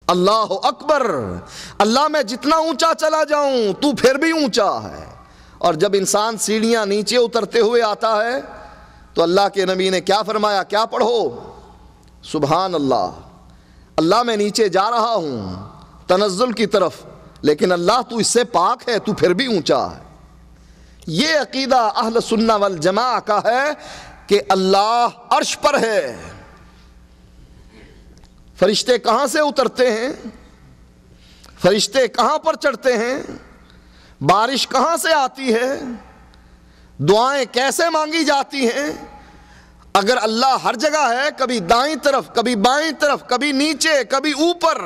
اللہ اکبر، اللہ میں جتنا اونچا چلا جاؤں تو پھر بھی اونچا ہے۔ اور جب انسان سیڑھیاں نیچے اترتے ہوئے آتا ہے تو اللہ کے نبی نے کیا فرمایا؟ کیا پڑھو؟ سبحان اللہ، اللہ میں نیچے جا رہا ہوں تنزل کی طرف، لیکن اللہ تو اس سے پاک ہے، تو پھر بھی اونچا ہے۔ یہ عقیدہ اہل سنہ والجماع کا ہے کہ اللہ عرش پر ہے۔ فرشتے کہاں سے اترتے ہیں؟ فرشتے کہاں پر چڑھتے ہیں؟ بارش کہاں سے آتی ہے؟ دعائیں کیسے مانگی جاتی ہیں؟ اگر اللہ ہر جگہ ہے، کبھی دائیں طرف، کبھی بائیں طرف، کبھی نیچے، کبھی اوپر،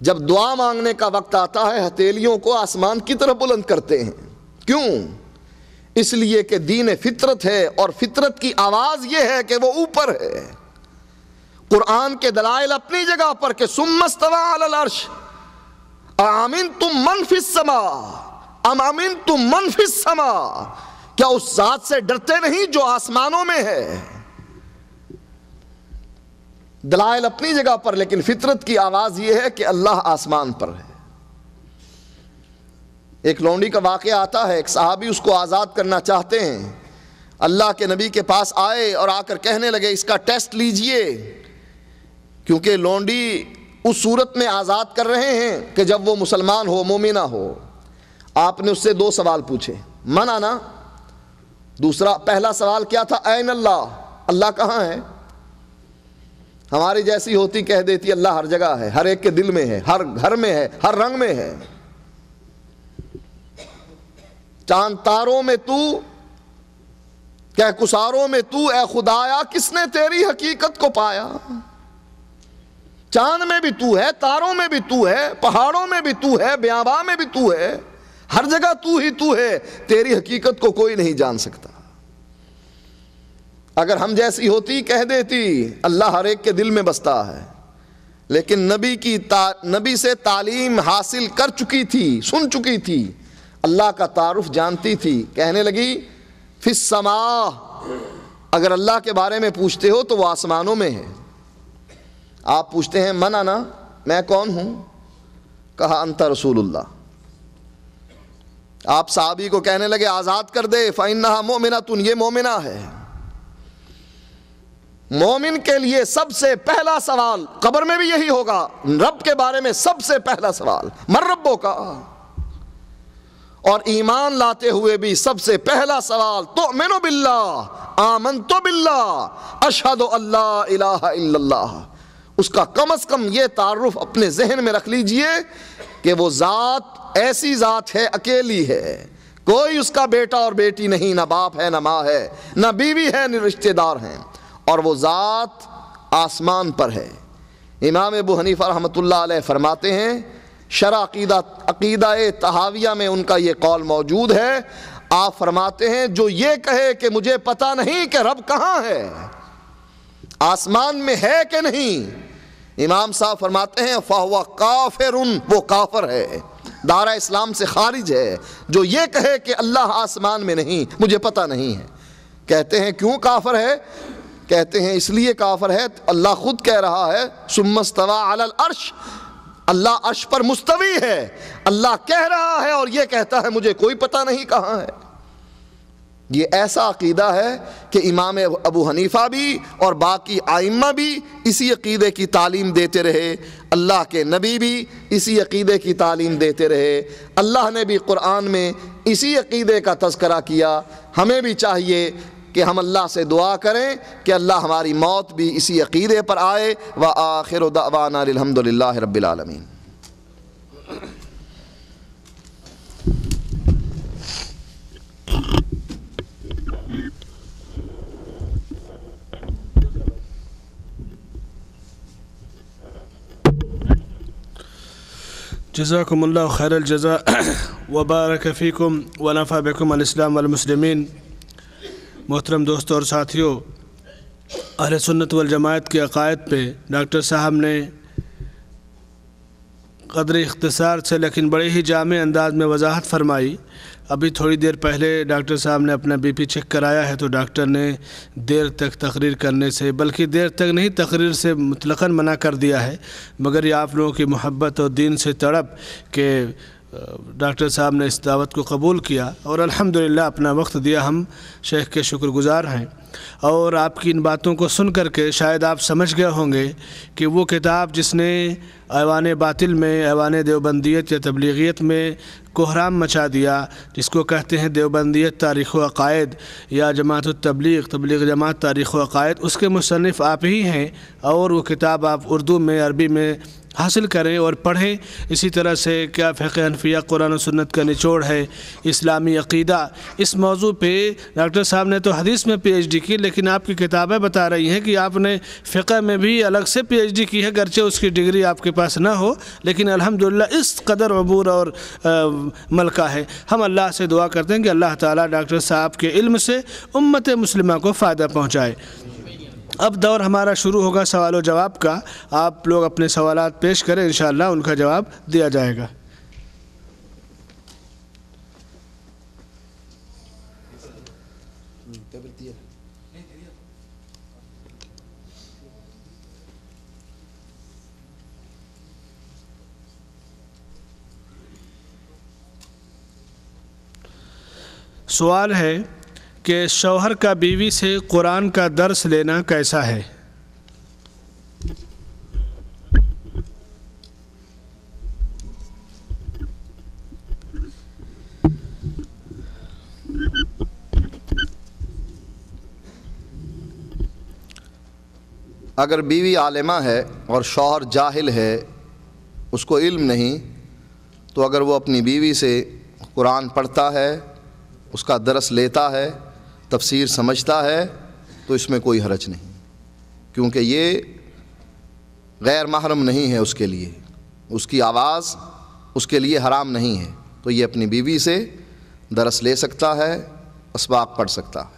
جب دعا مانگنے کا وقت آتا ہے ہتھیلیوں کو آسمان کی طرف بلند کرتے ہیں۔ کیوں؟ اس لیے کہ دین فطرت ہے، اور فطرت کی آواز یہ ہے کہ وہ اوپر ہے۔ قرآن کے دلائل اپنی جگہ پر کہ ثم استوى علی العرش اامنتم من فی السماء ام امنتم من فی السماء، کیا اس ذات سے ڈرتے نہیں جو آسمانوں میں ہے؟ دلائل اپنی جگہ پر، لیکن فطرت کی آواز یہ ہے کہ اللہ آسمان پر ہے۔ ایک لونڈی کا واقعہ آتا ہے، ایک صحابی اس کو آزاد کرنا چاہتے ہیں، اللہ کے نبی کے پاس آئے اور آ کر کہنے لگے اس کا ٹیسٹ لیجئے، کیونکہ لونڈی اس صورت میں آزاد کر رہے ہیں کہ جب وہ مسلمان ہو، مومنہ ہو۔ آپ نے اس سے 2 سوال پوچھے، من انا، دوسرا پہلا سوال کیا تھا؟ این اللہ، اللہ کہاں ہے؟ ہماری جیسی ہوتی کہہ دیتی اللہ ہر جگہ ہے، ہر ایک کے دل میں ہے، ہر گھر میں ہے، ہر رنگ میں ہے۔ چاند تاروں میں تو، کہکشاؤں میں تو، اے خدایا کس نے تیری حقیقت کو پایا؟ چاند میں بھی تو ہے، تاروں میں بھی تو ہے، پہاڑوں میں بھی تو ہے، بیاباں میں بھی تو ہے، ہر جگہ تو ہی تو ہے، تیری حقیقت کو کوئی نہیں جان سکتا۔ اگر ہم جیسی ہوتی کہہ دیتی اللہ ہر ایک کے دل میں بستا ہے، لیکن نبی سے تعلیم حاصل کر چکی تھی، سن چکی تھی، اللہ کا تعارف جانتی تھی، کہنے لگی فی السماء، اگر اللہ کے بارے میں پوچھتے ہو تو وہ آسمانوں میں ہے۔ آپ پوچھتے ہیں من انا، میں کون ہوں؟ کہا انت رسول اللہ۔ آپ صحابی کو کہنے لگے آزاد کر دے، فإنہا مؤمنۃ، یہ مومنہ ہے۔ مومن کے لیے سب سے پہلا سوال قبر میں بھی یہی ہوگا، رب کے بارے میں سب سے پہلا سوال من ربو کا، اور ایمان لاتے ہوئے بھی سب سے پہلا سوال تؤمن باللہ، آمنت باللہ، اشہد ان لا الہ الا اللہ۔ اس کا کم از کم یہ تعارف اپنے ذہن میں رکھ لیجئے کہ وہ ذات ایسی ذات ہے، اکیلی ہے، کوئی اس کا بیٹا اور بیٹی نہیں، نہ باپ ہے، نہ ماں ہے، نہ بیوی ہے، نہ رشتہ دار ہیں، اور وہ ذات آسمان پر ہے۔ امام ابو حنیفہ رحمۃ اللہ علیہ فرماتے ہیں، شرح عقیدہ طحاویہ میں ان کا یہ قول موجود ہے۔ آپ فرماتے ہیں جو یہ کہے کہ مجھے پتہ نہیں کہ رب کہاں ہے، آسمان میں ہے کہ نہیں، امام صاحب فرماتے ہیں فَهُوَ کافر، وہ کافر ہے، دائرہ اسلام سے خارج ہے۔ جو یہ کہے کہ اللہ آسمان میں نہیں، مجھے پتہ نہیں ہے۔ کہتے ہیں کیوں کافر ہے؟ کہتے ہیں اس لیے کافر ہے، اللہ خود کہہ رہا ہے ثم استوى علی العرش، اللہ عرش پر مستوی ہے، اللہ کہہ رہا ہے اور یہ کہتا ہے مجھے کوئی پتہ نہیں کہاں ہے۔ یہ ایسا عقیدہ ہے کہ امام ابو حنیفہ بھی اور باقی ائمہ بھی اسی عقیدے کی تعلیم دیتے رہے، اللہ کے نبی بھی اسی عقیدے کی تعلیم دیتے رہے، اللہ نے بھی قرآن میں اسی عقیدے کا تذکرہ کیا۔ ہمیں بھی چاہیے کہ ہم اللہ سے دعا کریں کہ اللہ ہماری موت بھی اسی عقیدے پر آئے۔ وآخر دعوانا الحمدللہ رب العالمین۔ جزاکم اللہ خیر الجزاء وبارک فیکم ونفع بکم الاسلام والمسلمین۔ محترم دوستوں اور ساتھیوں، اہل سنت والجماعت کے عقائد پہ ڈاکٹر صاحب نے قدر اختصار سے لیکن بڑے ہی جامع انداز میں وضاحت فرمائی۔ ابھی تھوڑی دیر پہلے ڈاکٹر صاحب نے اپنا بی پی چیک کرایا ہے تو ڈاکٹر نے دیر تک تقریر کرنے سے، بلکہ دیر تک نہیں، تقریر سے مطلقاً منع کر دیا ہے، مگر یہ آپ لوگوں کی محبت اور دین سے تڑپ کہ ڈاکٹر صاحب نے اس دعوت کو قبول کیا اور الحمدللہ اپنا وقت دیا۔ ہم شیخ کے شکر گزار ہیں، اور آپ کی ان باتوں کو سن کر کے شاید آپ سمجھ گئے ہوں گے کہ وہ کتاب جس نے ایوان باطل میں، ایوان دیوبندیت یا تبلیغیت میں کوہرام مچا دیا، جس کو کہتے ہیں دیوبندیت تاریخ و عقائد یا جماعت التبلیغ، تبلیغ جماعت تاریخ و عقائد، اس کے مصنف آپ ہی ہیں، اور وہ کتاب آپ اردو میں، عربی میں حاصل کریں اور پڑھیں۔ اسی طرح سے کیا فقہ حنفیہ قرآن و سنت کا نچوڑ ہے، اسلامی عقیدہ، اس موضوع پہ ڈاکٹر صاحب نے تو حدیث میں پی ایچ ڈی کی، لیکن آپ کی کتابیں بتا رہی ہیں کہ آپ نے فقہ میں بھی الگ سے پی ایچ ڈی کی ہے، گرچہ اس کی ڈگری آپ کے پاس نہ ہو، لیکن الحمدللہ اس قدر عبور اور ملکہ ہے۔ ہم اللہ سے دعا کرتے ہیں کہ اللہ تعالیٰ ڈاکٹر صاحب کے علم سے امت مسلمہ کو فائدہ پہنچائے۔ اب دور ہمارا شروع ہوگا سوال و جواب کا۔ آپ لوگ اپنے سوالات پیش کریں، انشاءاللہ ان کا جواب دیا جائے گا۔ سوال ہے کہ شوہر کا بیوی سے قرآن کا درس لینا کیسا ہے؟ اگر بیوی عالمہ ہے اور شوہر جاہل ہے، اس کو علم نہیں، تو اگر وہ اپنی بیوی سے قرآن پڑھتا ہے، اس کا درس لیتا ہے، تفسیر سمجھتا ہے، تو اس میں کوئی حرج نہیں، کیونکہ یہ غیر محرم نہیں ہے اس کے لیے، اس کی آواز اس کے لیے حرام نہیں ہے، تو یہ اپنی بیوی سے درس لے سکتا ہے، اسباق پڑھ سکتا ہے۔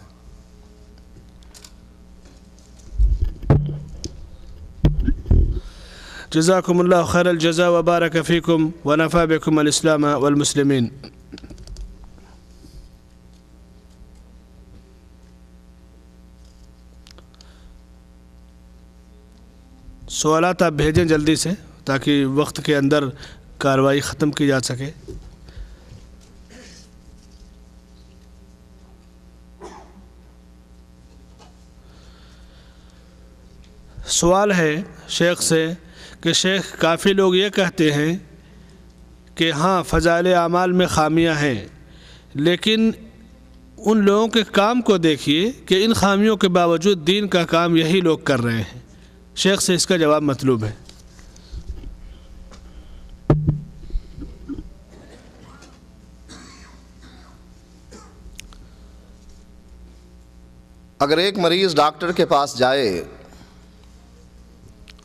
جزاکم اللہ خیر الجزا وبارک فیکم ونفع بکم الاسلام والمسلمین۔ سوالات آپ بھیجیں جلدی سے تاکہ وقت کے اندر کارروائی ختم کی جا سکے۔ سوال ہے شیخ سے کہ شیخ کافی لوگ یہ کہتے ہیں کہ ہاں فضائل اعمال میں خامیاں ہیں، لیکن ان لوگوں کے کام کو دیکھیے کہ ان خامیوں کے باوجود دین کا کام یہی لوگ کر رہے ہیں۔ شیخ سے اس کا جواب مطلوب ہے۔ اگر ایک مریض ڈاکٹر کے پاس جائے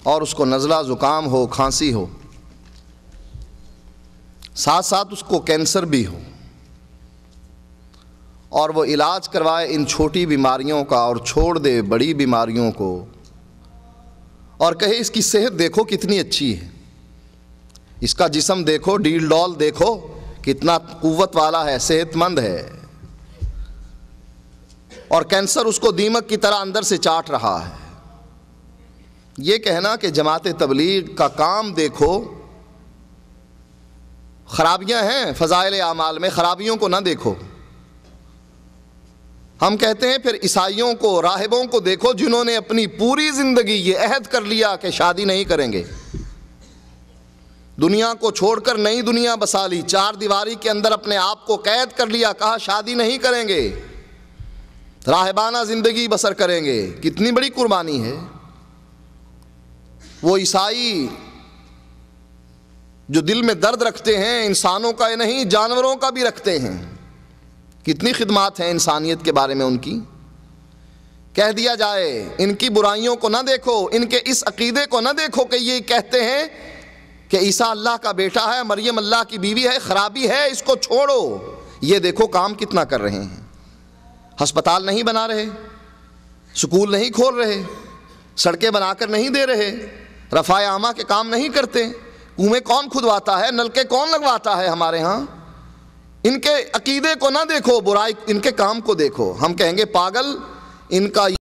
اور اس کو نزلہ زکام ہو، کھانسی ہو، ساتھ ساتھ اس کو کینسر بھی ہو، اور وہ علاج کروائے ان چھوٹی بیماریوں کا اور چھوڑ دے بڑی بیماریوں کو، اور کہے اس کی صحت دیکھو کتنی اچھی ہے، اس کا جسم دیکھو، ڈیل ڈول دیکھو کتنا قوت والا ہے، صحت مند ہے، اور کینسر اس کو دیمک کی طرح اندر سے چاٹ رہا ہے، یہ کہنا کہ جماعت تبلیغ کا کام دیکھو، خرابیاں ہیں فضائل اعمال میں، خرابیوں کو نہ دیکھو۔ ہم کہتے ہیں پھر عیسائیوں کو، راہبوں کو دیکھو جنہوں نے اپنی پوری زندگی یہ عہد کر لیا کہ شادی نہیں کریں گے، دنیا کو چھوڑ کر نئی دنیا بسا لی، چار دیواری کے اندر اپنے آپ کو قید کر لیا، کہا شادی نہیں کریں گے، راہبانہ زندگی بسر کریں گے۔ کتنی بڑی قربانی ہے۔ وہ عیسائی جو دل میں درد رکھتے ہیں، انسانوں کا ہی نہیں جانوروں کا بھی رکھتے ہیں، کتنی خدمات ہیں انسانیت کے بارے میں ان کی۔ کہہ دیا جائے ان کی برائیوں کو نہ دیکھو، ان کے اس عقیدے کو نہ دیکھو کہ یہ کہتے ہیں کہ عیسیٰ اللہ کا بیٹا ہے، مریم اللہ کی بیوی ہے، خرابی ہے، اس کو چھوڑو۔ یہ دیکھو کام کتنا کر رہے ہیں، ہسپتال نہیں بنا رہے، سکول نہیں کھول رہے، سڑکیں بنا کر نہیں دے رہے، رفع عامہ کے کام نہیں کرتے، کنویں کون کھدواتا ہے، نلکے کون لگواتا ہے ہمارے ہاں، ان کے عقیدے کو نہ دیکھو، برائی ان کے کام کو دیکھو۔ ہم کہیں گے پاگل، ان کا